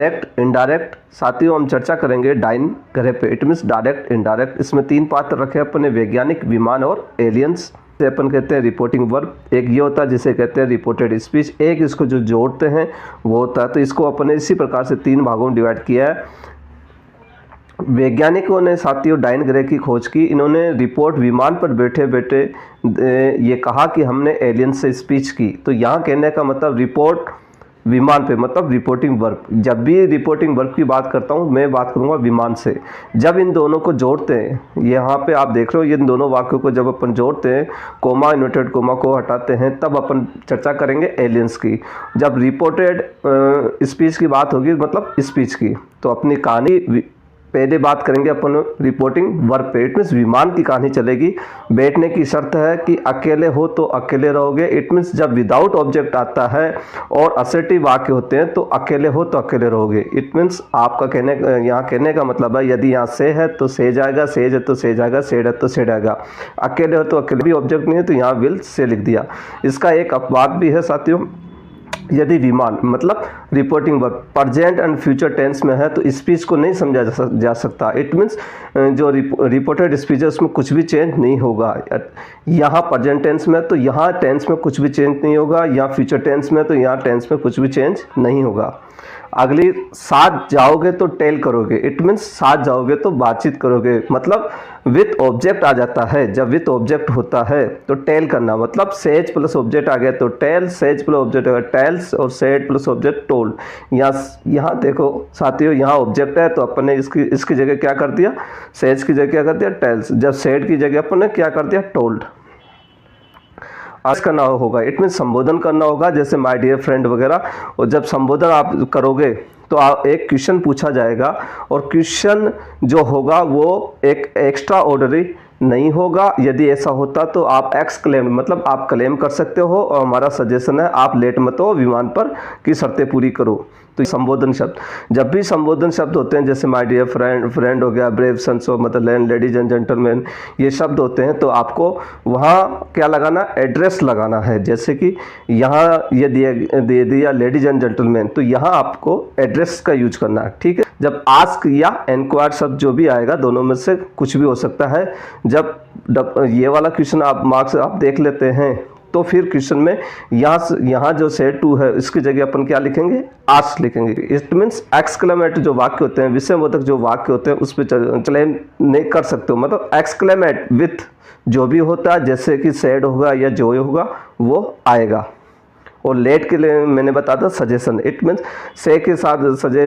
Direct indirect, साथियों हम चर्चा करेंगे डाइन ग्रह पे। It means direct indirect. इसमें 3 पात्र रखे अपने, वैज्ञानिक, विमान और एलियंस। से अपन कहते हैं रिपोर्टिंग वर्ब। एक ये होता है जिसे कहते हैं रिपोर्टेड स्पीच। एक इसको जो जोड़ते हैं वो होता है। तो इसको अपने इसी प्रकार से 3 भागों में डिवाइड किया है। वैज्ञानिकों ने साथियों डाइन ग्रह की खोज की। इन्होंने रिपोर्ट विमान पर बैठे बैठे ये कहा कि हमने एलियन से स्पीच की। तो यहाँ कहने का मतलब रिपोर्ट विमान पे, मतलब रिपोर्टिंग वर्ब। जब भी रिपोर्टिंग वर्ब की बात करता हूँ मैं बात करूँगा विमान से। जब इन दोनों को जोड़ते हैं, यहाँ पे आप देख रहे हो, इन दोनों वाक्यों को जब अपन जोड़ते हैं, कोमा इन्वर्टेड कोमा को हटाते हैं, तब अपन चर्चा करेंगे एलियंस की। जब रिपोर्टेड स्पीच की बात होगी, मतलब स्पीच की, तो अपनी कहानी पहले बात करेंगे अपन रिपोर्टिंग वर्ब पे। इट मीन्स विमान की कहानी चलेगी। बैठने की शर्त है कि अकेले हो तो अकेले रहोगे। इट मीन्स जब विदाउट ऑब्जेक्ट आता है और असर्टिव वाक्य होते हैं तो अकेले हो तो अकेले रहोगे। इट मीन्स आपका यहाँ कहने का मतलब है, यदि यहाँ से है तो से जाएगा, सेज है तो से जाएगा, सेड है तो से जाएगा। अकेले हो तो अकेले, भी ऑब्जेक्ट नहीं है तो यहाँ विल से लिख दिया। इसका एक अपवाद भी है साथियों। यदि विमान मतलब reporting verb present and future tense में है तो स्पीच को नहीं समझा जा सकता। इट मीन्स जो रिपोर्टेड स्पीच है उसमें कुछ भी चेंज नहीं होगा। यहाँ प्रेजेंट टेंस में तो यहाँ टेंस में कुछ भी चेंज नहीं होगा, यहाँ फ्यूचर टेंस में तो यहाँ टेंस में कुछ भी चेंज नहीं होगा। अगली, साथ जाओगे तो टेल करोगे। इट मीन्स साथ जाओगे तो बातचीत करोगे, मतलब विथ ऑब्जेक्ट आ जाता है। जब विथ ऑब्जेक्ट होता है तो टेल करना, मतलब सेज प्लस ऑब्जेक्ट आ गया तो टेल, सेज प्लस ऑब्जेक्ट आ गया टेल्स, और सेड प्लस ऑब्जेक्ट टोल्ड। यहाँ देखो साथियों, यहाँ ऑब्जेक्ट है तो अपन ने इसकी जगह क्या कर दिया, सेज की जगह क्या कर दिया, टेल्स। जब सेड की जगह अपन ने क्या कर दिया, टोल्ड। आज करना होगा, इट मीन संबोधन करना होगा, जैसे माय डियर फ्रेंड वगैरह। और जब संबोधन आप करोगे तो एक क्वेश्चन पूछा जाएगा, और क्वेश्चन जो होगा वो एक एक्स्ट्रा ऑर्डनरी नहीं होगा। यदि ऐसा होता तो आप एक्सक्लेम, मतलब आप क्लेम कर सकते हो। और हमारा सजेशन है आप लेट मत हो, विमान पर की शर्तें पूरी करो। तो संबोधन शब्द, जब भी संबोधन शब्द होते हैं, जैसे माय डियर फ्रेंड हो गया, brave sons of motherland, ladies and gentleman, ये शब्द होते हैं, तो आपको वहाँ क्या लगाना, एड्रेस लगाना है। जैसे कि यहाँ ये दे दिया लेडीज एंड जेंटलमैन, तो यहाँ आपको एड्रेस का यूज करना है, ठीक है। जब आस्क या एनक्वायर शब्द जो भी आएगा, दोनों में से कुछ भी हो सकता है। जब ये वाला क्वेश्चन आप मार्क्स आप देख लेते हैं, तो फिर क्वेश्चन में यहाँ जो सेड टू है इसकी जगह अपन क्या लिखेंगे, आस्क लिखेंगे। इट मीन्स एक्सक्लेमेट जो वाक्य होते हैं, विषयबोधक जो वाक्य होते हैं, उस पर क्लेम नहीं कर सकते हो। मतलब एक्सक्लेमेट विथ जो भी होता है, जैसे कि सेड होगा या जो होगा वो आएगा। और लेट के लिए मैंने बताया था सजेशन। इट मीन्स से के साथ सजे